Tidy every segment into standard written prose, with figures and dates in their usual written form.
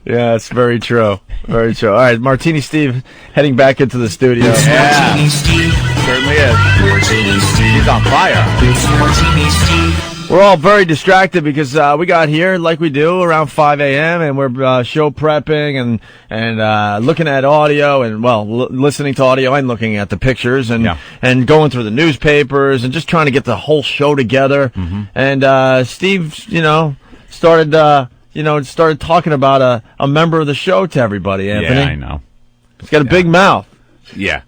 Yeah, it's very true. Very true. All right, Martini Steve heading back into the studio. Yeah, certainly is. He's on fire. We're all very distracted because we got here like we do around 5 a.m. and we're show prepping and looking at audio and listening to audio and looking at the pictures and going through the newspapers and just trying to get the whole show together. Mm-hmm. And Steve, started talking about a member of the show to everybody. Anthony, yeah, I know. He's got a big mouth. Yeah,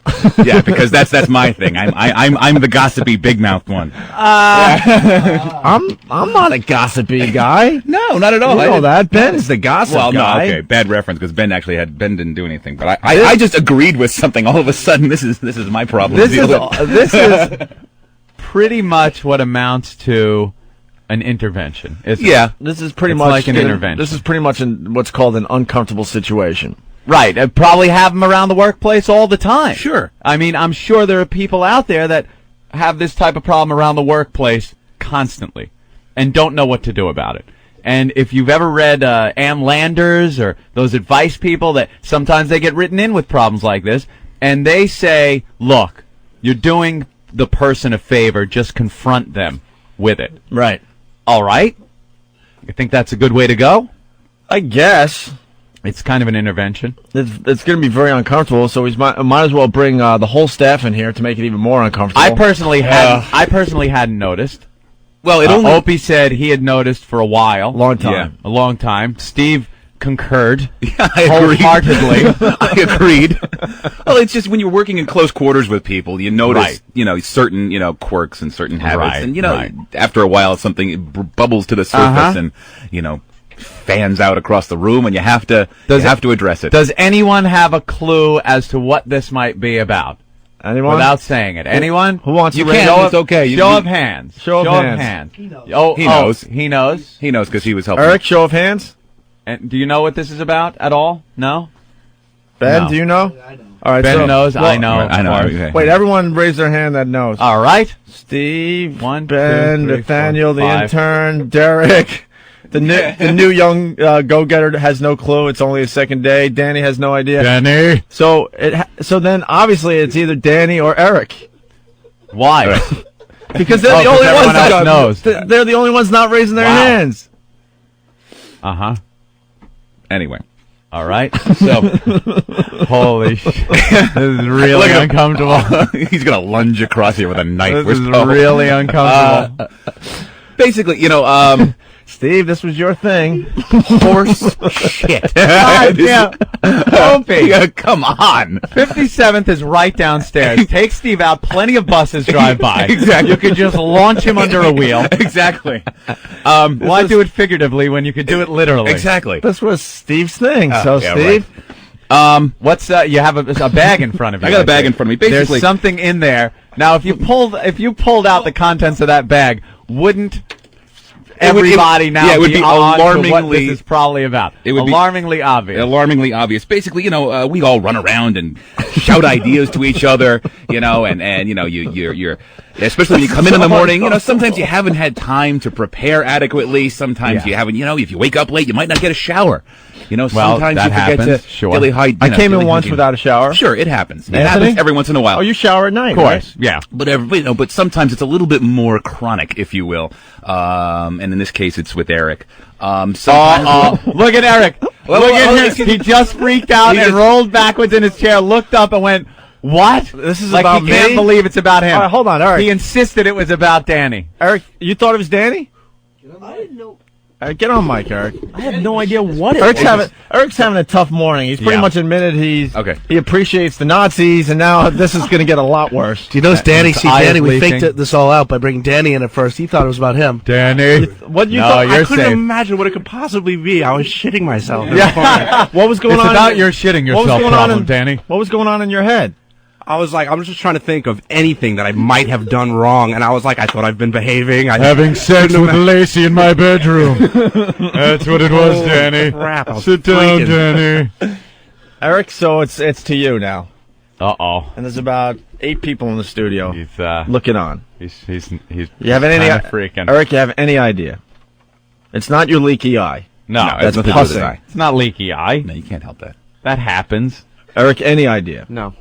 because that's my thing. I'm the gossipy big mouth one. I'm not a gossipy guy. No, not at all. You know that Ben's the gossip guy. Well, no, okay, bad reference because Ben didn't do anything. But I just agreed with something. All of a sudden, this is my problem. This is pretty much what amounts to an intervention. Yeah, this is pretty much like an intervention. This is pretty much what's called an uncomfortable situation. Right. I probably have them around the workplace all the time. Sure. I mean, I'm sure there are people out there that have this type of problem around the workplace constantly and don't know what to do about it. And if you've ever read Ann Landers or those advice people that sometimes they get written in with problems like this, and they say, look, you're doing the person a favor, just confront them with it. Right. All right? You think that's a good way to go? I guess. It's kind of an intervention. It's going to be very uncomfortable, so we might as well bring the whole staff in here to make it even more uncomfortable. I personally hadn't noticed. Well, Opie said he had noticed for a while. Long time. Yeah, a long time. Steve concurred. Yeah, I agreed. Wholeheartedly. I agreed. Well, it's just when you're working in close quarters with people, you notice, certain, quirks and certain habits. Right, and, after a while, something bubbles to the surface and, fans out across the room, and you have to address it. Does anyone have a clue as to what this might be about? Anyone? Without saying it. Anyone? Who wants you to can. It's okay. Show of hands. Show of hands. He knows. He knows. He knows. He knows because he was helping. Erik, show of hands. And do you know what this is about at all? No? Ben, No. do you know? I know. All right, Ben knows. I know. I know. Okay. Wait, everyone raise their hand that knows. All right. Steve, One, Ben, 2, 3, Nathaniel, 4, the 5. intern, Derek. The new young go-getter has no clue. It's only his second day. Danny has no idea. Danny. So then obviously it's either Danny or Erik. Why? Because they're the only ones everyone else knows. They're the only ones not raising their Wow. hands. Uh-huh. Anyway. All right. So, holy shit. This is really uncomfortable. He's going to lunge across here with a knife. This is really uncomfortable. Basically, Steve, this was your thing. horse shit. God damn. Opie. Come on. 57th is right downstairs. Take Steve out. Plenty of buses drive by. Exactly. You could just launch him under a wheel. Exactly. Why do it figuratively when you could do it literally? Exactly. This was Steve's thing. So, yeah, Steve, What's you have a bag in front of you? I got a bag in front of me. Basically, there's something in there. Now, if you pulled out the contents of that bag, wouldn't everybody now it would be be on to what alarmingly- this is probably about? It would be alarmingly obvious. Alarmingly obvious. Basically, we all run around and shout ideas to each other, and you're especially when you come in the morning, sometimes you haven't had time to prepare adequately. Sometimes you haven't, if you wake up late, you might not get a shower. Sometimes that you forget happens, to sure. really hide. I came in once without a shower. Sure, it happens. It Anthony? happens every once in a while. Oh, you shower at night, Of course, right? yeah. But sometimes it's a little bit more chronic, if you will. And in this case, it's with Erik. Look at Erik. Look at him. He just freaked out and rolled backwards in his chair, looked up and went, what? This is like about he can't me? believe it's about him. All right, hold on, Erik. He insisted it was about Danny. Erik, you thought it was Danny? I didn't know. Get on mic, Erik. I have no idea what Erik's having a tough morning. He's pretty much admitted he appreciates the Nazis, and now this is going to get a lot worse. Do you notice Danny? See, eye is Danny, we leaking. faked this all out by bringing Danny in at first. He thought it was about him. Danny. What you No, thought? you're I couldn't safe. imagine what it could possibly be. I was shitting myself. What was going It's on? about your shitting what was yourself going on problem, Danny. What was going on in your head? I was just trying to think of anything that I might have done wrong, and I was like, I thought I've been behaving. Having sex with Lacey in my bedroom. That's what it was, Danny. Crap, I was Sit down, freaking. Danny. Erik, so it's to you now. Uh-oh. And there's about 8 people in the studio He's looking on. he's You have any kinda freaking. Erik, you have any idea? It's not your leaky eye. No, that's that's nothing to do with his pussing. eye. it's not leaky eye. No, you can't help that. That happens. Eric, any idea? No.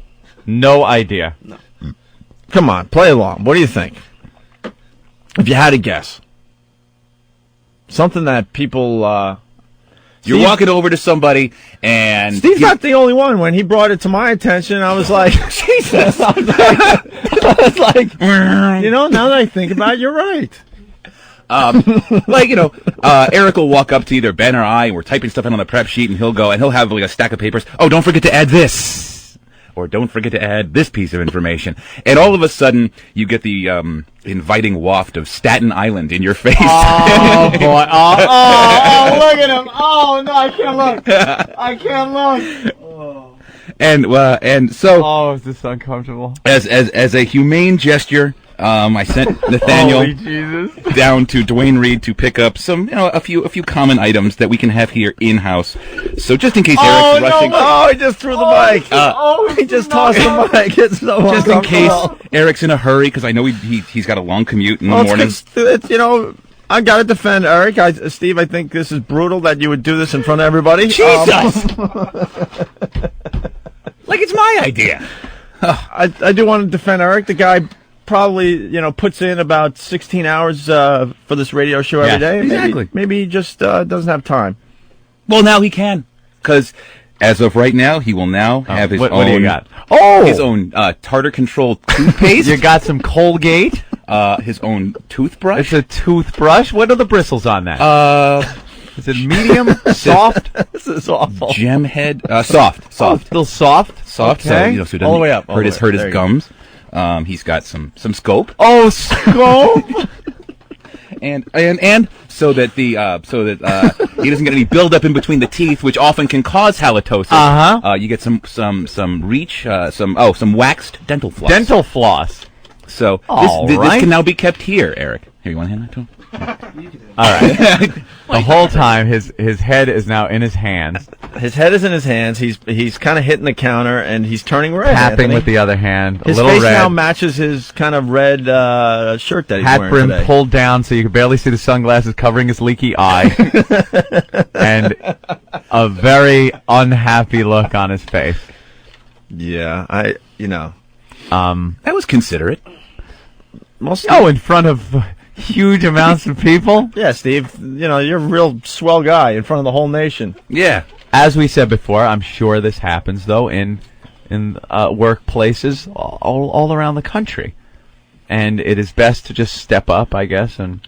No idea. Come on, play along. What do you think? If you had to guess. Something that people... You're Steve- walking over to somebody and Steve's not the only one. When he brought it to my attention, I was like, Jesus. I was like, you know, now that I think about it, you're right. Eric will walk up to either Ben or I, and we're typing stuff in on the prep sheet, and he'll have like a stack of papers. Oh, don't forget to add this, or don't forget to add this piece of information. And all of a sudden, you get the inviting waft of Staten Island in your face. Oh boy! Oh, look at him! Oh no, I can't look! I can't look! and so Oh, is this uncomfortable? as a humane gesture, I sent Holy Nathaniel Jesus! down to Dwayne Reed to pick up some, a few common items that we can have here in house. So just in case Eric's rushing. Oh, he just threw the mic. He just tossed the mic. It's so Just in case uncomfortable. Eric's in a hurry, because I know he's got a long commute in the Well, morning. it's, you know, I got to defend Eric. Steve, I think this is brutal that you would do this in front of everybody. Jesus! Like it's my idea. I do want to defend Eric. The guy probably, puts in about 16 hours for this radio show every Yeah, day. exactly. Maybe he just doesn't have time. Well, now he can, because as of right now, he will now have his what own. do you got? Oh! His own tartar control toothpaste. You got some Colgate? His own toothbrush. It's a toothbrush. What are the bristles on that? Is it medium, soft? This is awful. Gem head. Soft. Still soft. Soft. Okay. So he doesn't All the way up, all hurt the his way. hurt There his you go. gums. He's got some scope. Oh, scope. And so that he doesn't get any buildup in between the teeth, which often can cause halitosis. Uh-huh. You get some reach, some waxed dental floss. Dental floss. So All this right. can now be kept here, Eric. Here, you want to hand that to him? All right. The whole time, his head is now in his hands, His head is in his hands. He's kind of hitting the counter, and he's turning red. tapping Anthony. with the other hand. His a little face red. now matches his kind of red shirt that he's Hat wearing brim today. pulled down so you can barely see the sunglasses covering his leaky eye, and a very unhappy look on his face. Yeah, That was considerate. In front of huge amounts of people. Yeah, Steve, you're a real swell guy in front of the whole nation. Yeah. As we said before, I'm sure this happens though in workplaces all around the country, and it is best to just step up, I guess, and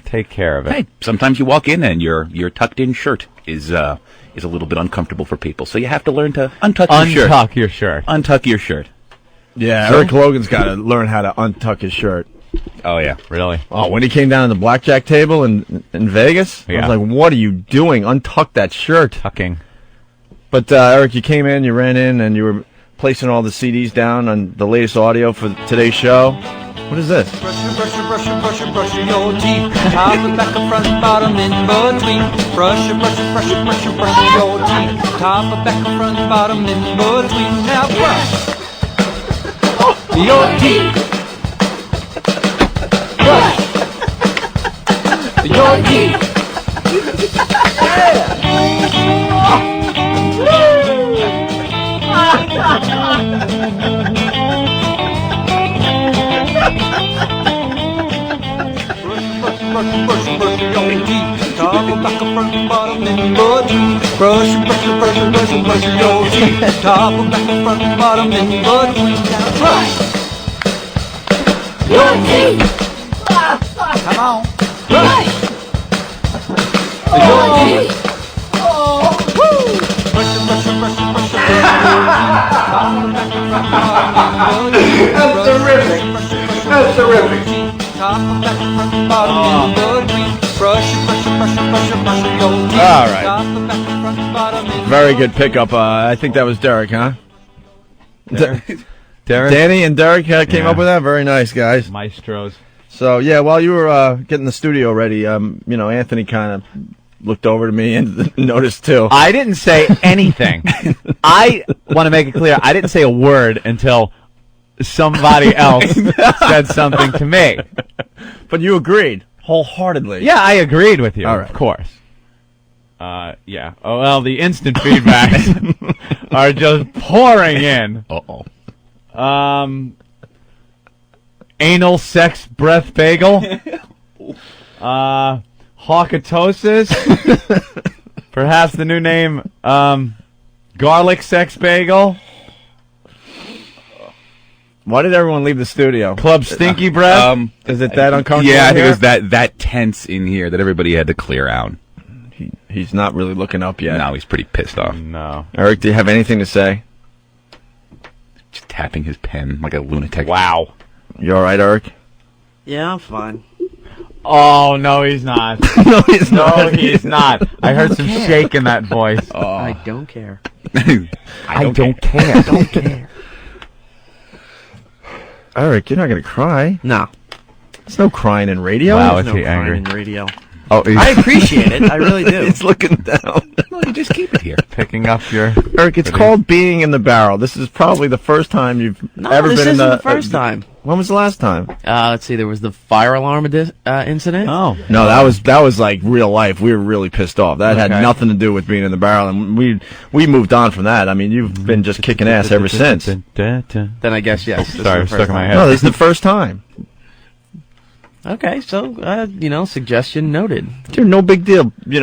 take care of it. Hey, sometimes you walk in and your tucked in shirt is a little bit uncomfortable for people, so you have to learn to untuck your shirt. Untuck your shirt. Untuck your shirt. Yeah, Eric Logan's got to learn how to untuck his shirt. Oh yeah. Really? Oh, when he came down to the blackjack table in Vegas, I Yeah. was like, what are you doing? Untuck that shirt. Tucking. But, Eric, you came in, you ran in, and you were placing all the CDs down on the latest audio for today's show. What is this? Brush your teeth. Top and back, front, bottom, in between. Brush your teeth. Top and back, front, bottom, in between. Now brush your teeth. Brush your teeth. Brush your teeth. Top and back, front, bottom, in between. Brush your teeth. Top and back, front, bottom, in between. Now brush your teeth. Come on. Brush your teeth. That's terrific. That's terrific. All right. Very good pickup. I think that was Derek, huh? Derek? Danny and Derek came Yeah. up with that. Very nice, guys. Maestros. So, yeah, while you were getting the studio ready, Anthony kind of looked over to me and noticed, too. I didn't say anything. I want to make it clear, I didn't say a word until somebody else said something to me. But you agreed wholeheartedly. Yeah, I agreed with you, All right. of course. Yeah. Oh, well, the instant feedbacks are just pouring in. Uh-oh. Anal sex breath bagel. Hawkatosis. Perhaps the new name, garlic sex bagel. Why did everyone leave the studio? Club stinky breath. Is it that uncomfortable? Yeah, I think here? it was that tense in here that everybody had to clear out. He's not really looking up yet. Now he's pretty pissed off. No. Eric, do you have anything to say? Just tapping his pen like a lunatic. Wow. You all right, Eric? Yeah, I'm fine. Oh, no, he's not. No, he's No, he's not. I heard some shake in that voice. I don't care. I don't care. Don't care. Eric, you're not going to cry. No. There's no crying in radio. Wow, There's is no he crying angry? in radio. Oh, I appreciate it. I really do. He's looking down. No, you just keep it here. picking up your... Eric, it's called being in the barrel. This is probably the first time you've No, ever this been in isn't the... the first time. When was the last time? Let's see. There was the fire alarm incident. Oh. No, that was like real life. We were really pissed off. That had Okay. nothing to do with being in the barrel, and we moved on from that. I mean, you've been just kicking ass ever since. No, Then I guess yes. this is Sorry, the I'm first stuck in my time. head. this is the first time. Okay, so suggestion noted. Dude, no big deal. You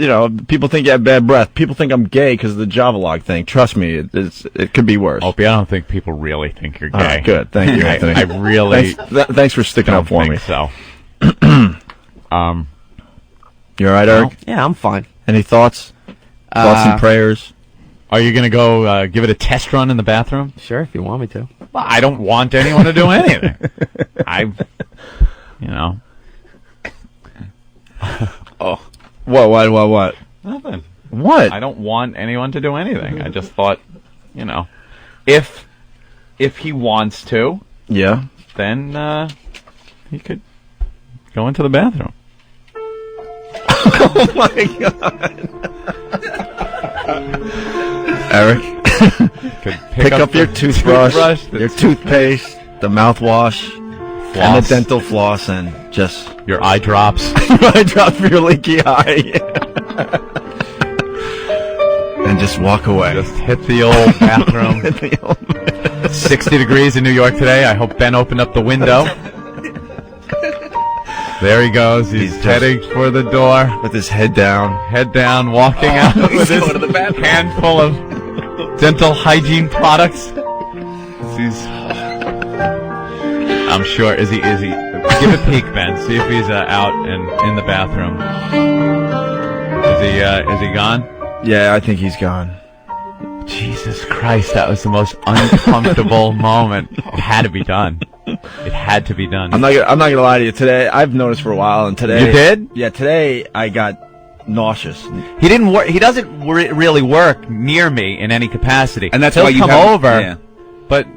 know, people think you have bad breath. People think I'm gay because of the Java log thing. Trust me, it could be worse. Opie, I don't think people really think you're gay. All right, good. Thank you, Anthony. I really Thanks for sticking don't up for think me. so. You all right, Eric? Yeah, I'm fine. Any thoughts? Thoughts and prayers? Are you going to go give it a test run in the bathroom? Sure, if you want me to. Well, I don't want anyone to do anything. Oh. What? Nothing. What? I don't want anyone to do anything. I just thought, if he wants to, Yeah. then he could go into the bathroom. Oh my God. Eric, Could pick up your toothbrush, your toothpaste, the mouthwash, and the floss, dental floss, and just your eye drops. I drop for your leaky eye. And just walk away. Just hit the old bathroom. 60 degrees in New York today. I hope Ben opened up the window. There he goes. He's just heading for the door. With his head down. Head down, walking out with his handful of dental hygiene products. I'm sure. Is he? Give a peek, Ben. See if he's out and in the bathroom. Is he gone? Yeah, I think he's gone. Jesus Christ, that was the most uncomfortable moment. It had to be done. It had to be done. I'm not gonna lie to you. Today, I've noticed for a while, and today You did? Yeah, today I got nauseous. He didn't work. He doesn't really work near me in any capacity. And that's He'll why you come haven't- over. yeah. But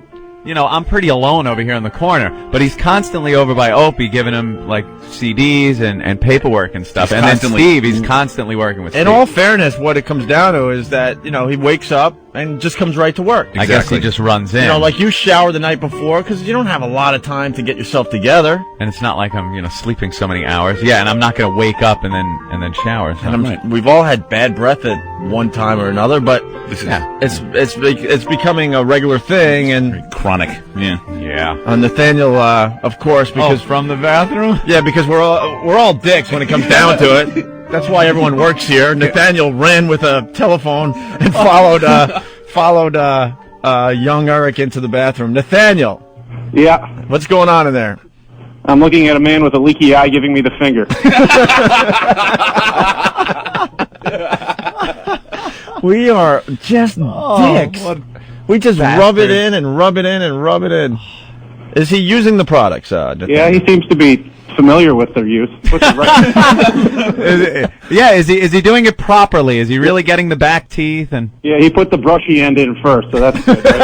I'm pretty alone over here in the corner. But he's constantly over by Opie, giving him like CDs and paperwork and stuff. He's And then constantly- Steve, he's constantly working with. In Steve. all fairness, what it comes down to is that he wakes up and just comes right to work. I guess Exactly. he just runs in. Like you shower the night before because you don't have a lot of time to get yourself together. and it's not like I'm sleeping so many hours. Yeah, and I'm not going to wake up and then shower. So. And we've all had bad breath at one time or another, but This is it's becoming a regular thing. And chronic. Yeah. Yeah. Nathaniel, of course, because from the bathroom. yeah, because we're all dicks when it comes down to it. That's why everyone works here. Nathaniel ran with a telephone and followed young Erik into the bathroom. Nathaniel, Yeah, what's going on in there? I'm looking at a man with a leaky eye giving me the finger. We are just dicks. We just rub it in and rub it in and rub it in. Is he using the products? Nathaniel? Yeah, he seems to be familiar with their use. Which is right. Is he doing it properly? Is he really getting the back teeth and? Yeah, he put the brushy end in first, so that's good. Right?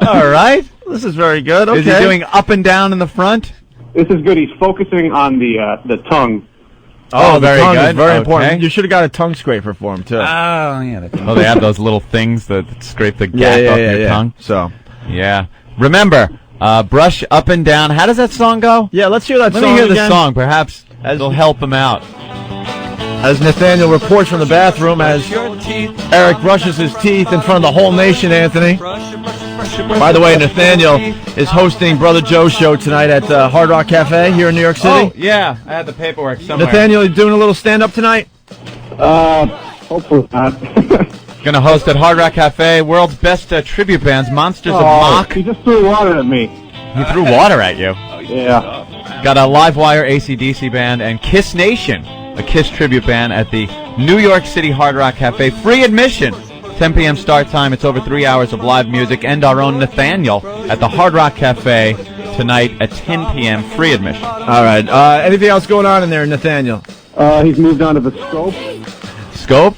All right. This is very good. Okay. Is he doing up and down in the front? This is good. He's focusing on the tongue. Oh, very the tongue is good. very Okay. important. You should have got a tongue scraper for him too. Oh, yeah. Oh, they have those little things that scrape the gap off your tongue. So, Yeah. Remember, brush up and down. How does that song go? yeah, let's hear that Let song me hear the again. song. Perhaps It'll help him out. As Nathaniel reports from the bathroom as Erik brushes his teeth in front of the whole nation, Anthony. By the way, Nathaniel is hosting Brother Joe's show tonight at the Hard Rock Cafe here in New York City. Oh, yeah. I had the paperwork somewhere. Nathaniel, you doing a little stand-up tonight? Hopefully not. Going to host at Hard Rock Cafe, world's best tribute bands, Monsters of Mock. He just threw water at me. He threw water at you. Yeah. Got a Live Wire AC/DC band and Kiss Nation, a Kiss tribute band at the New York City Hard Rock Cafe. Free admission. 10 p.m. start time. It's over 3 hours of live music. And our own Nathaniel at the Hard Rock Cafe tonight at 10 p.m. Free admission. All right. Anything else going on in there, Nathaniel? He's moved on to the scope. Scope?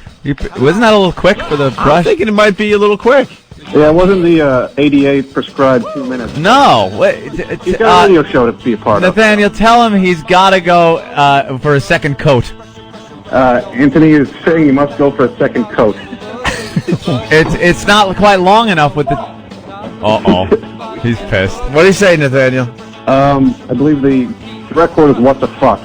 Wasn't that a little quick for the brush? I'm thinking it might be a little quick. Yeah, it wasn't the ADA prescribed 2 minutes. No. He's got a radio show to be a part Nathaniel, tell him he's got to go for a second coat. of. Anthony is saying he must go for a second coat. It's not quite long enough with the... Uh-oh. He's pissed. What do you say, Nathaniel? I believe the direct quote is "What the fuck."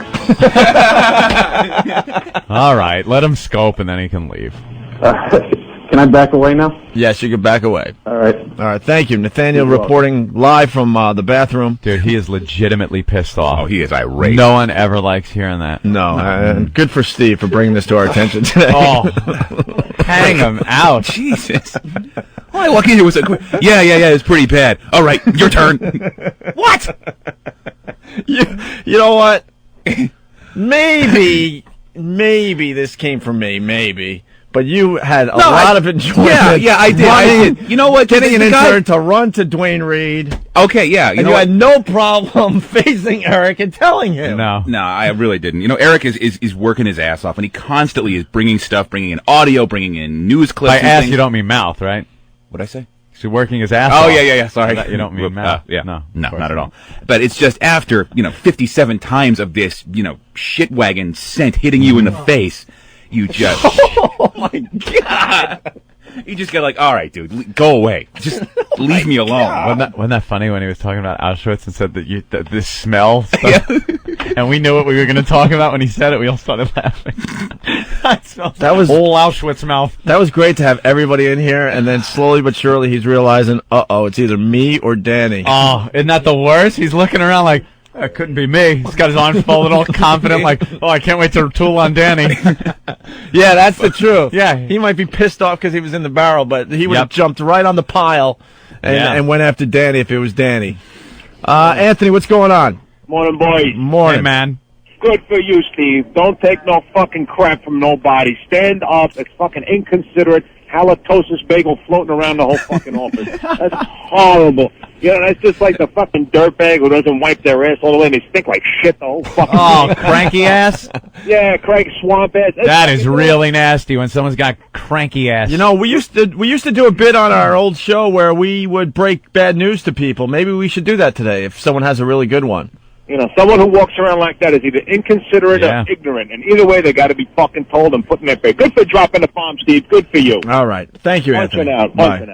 All right, let him scope and then he can leave. Can I back away now? Yes, you can back away. All right. All right, thank you. Nathaniel You're reporting live from the bathroom. Dude, he is legitimately pissed off. Oh, he is irate. No one ever likes hearing that. No, good for Steve for bringing this to our attention today. Oh, hang him out. Jesus. Oh, I walk in here with a yeah, it's pretty bad. All right, your turn. What? You know what? Maybe this came from me, maybe. But you had a lot of enjoyment. Yeah, I did. You know what? Getting an The guy- intern to run to Dwayne Reed. Okay, yeah. And you had no problem facing Erik and telling him. No. No, I really didn't. You know, Erik is working his ass off, and he constantly is bringing stuff, bringing in audio, bringing in news clips. By and ass, things. you don't mean mouth, right? What'd I say? He's working his ass Oh, off. yeah. Sorry. You don't mean mouth. Yeah. No, No, of course not at all. But it's just after, 57 times of this, shit wagon scent hitting you in the face, you just... Oh, my God. You just get like, all right, dude, go away. Just leave me alone. Wasn't that funny when he was talking about Auschwitz and said that this smell stuff? And we knew what we were going to talk about when he said it. We all started laughing. That was whole Auschwitz mouth. That was great to have everybody in here, and then slowly but surely he's realizing, it's either me or Danny. Oh, isn't that the worst? He's looking around like, that couldn't be me. He's got his arms folded, all confident, like, I can't wait to tool on Danny. Yeah, that's the truth. Yeah. He might be pissed off because he was in the barrel, but he would have Yep. jumped right on the pile and went after Danny if it was Danny. Anthony, what's going on? Morning, boys. Morning. Hey, man. Good for you, Steve. Don't take no fucking crap from nobody. Stand up. It's fucking inconsiderate. Halitosis bagel floating around the whole fucking office. That's horrible. That's just like the fucking dirtbag who doesn't wipe their ass all the way and they stink like shit the whole fucking Oh, cranky ass? Yeah, cranky swamp ass. That is really nasty when someone's got cranky ass. We used to do a bit on our old show where we would break bad news to people. Maybe we should do that today if someone has a really good one. Someone who walks around like that is either inconsiderate or ignorant. And either way, they got to be fucking told and put in their face. Good for dropping the bomb, Steve. Good for you. All right. Thank you, Punch Anthony. it out. Bye. Punch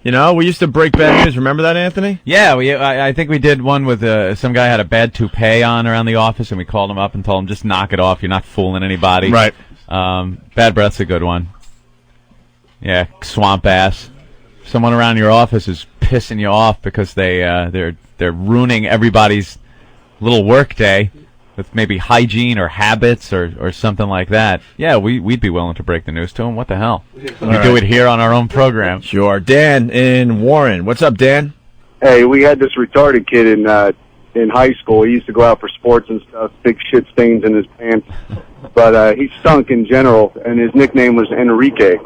it out. We used to break bad news. Remember that, Anthony? Yeah, I think we did one with some guy had a bad toupee on around the office, and we called him up and told him, just knock it off. You're not fooling anybody. Right. Bad breath's a good one. Yeah, swamp ass. Someone around your office is pissing you off because they're ruining everybody's little work day with maybe hygiene or habits or something like that. Yeah, we'd be willing to break the news to them. What the hell? We do it here on our own program. Sure. Dan in Warren. What's up, Dan? Hey, we had this retarded kid in high school. He used to go out for sports and stuff, big shit stains in his pants. But he stunk in general, and his nickname was Enrique.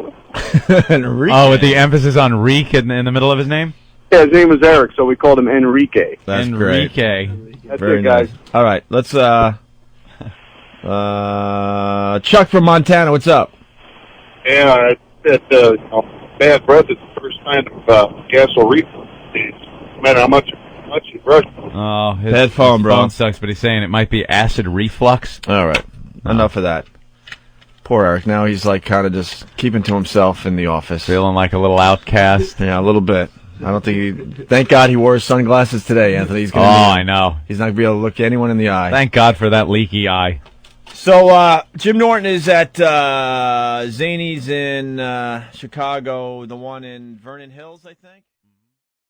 Enrique. Oh, with the emphasis on reek in the middle of his name? Yeah, his name was Erik, so we called him Enrique. That's Enrique. great. That's Very it, guys. nice. All right, let's Chuck from Montana. What's up? Yeah, bad breath is the first sign of gastric reflux. No matter how much you brush. Oh, his Bad phone, bro. phone sucks, but he's saying it might be acid reflux. All right, enough of that. Poor Erik. Now he's like kind of just keeping to himself in the office. Feeling like a little outcast. Yeah, a little bit. I don't think he. Thank God he wore his sunglasses today, Anthony. He's gonna I know. He's not gonna be able to look anyone in the eye. Thank God for that leaky eye. So Jim Norton is at Zany's in Chicago, the one in Vernon Hills, I think.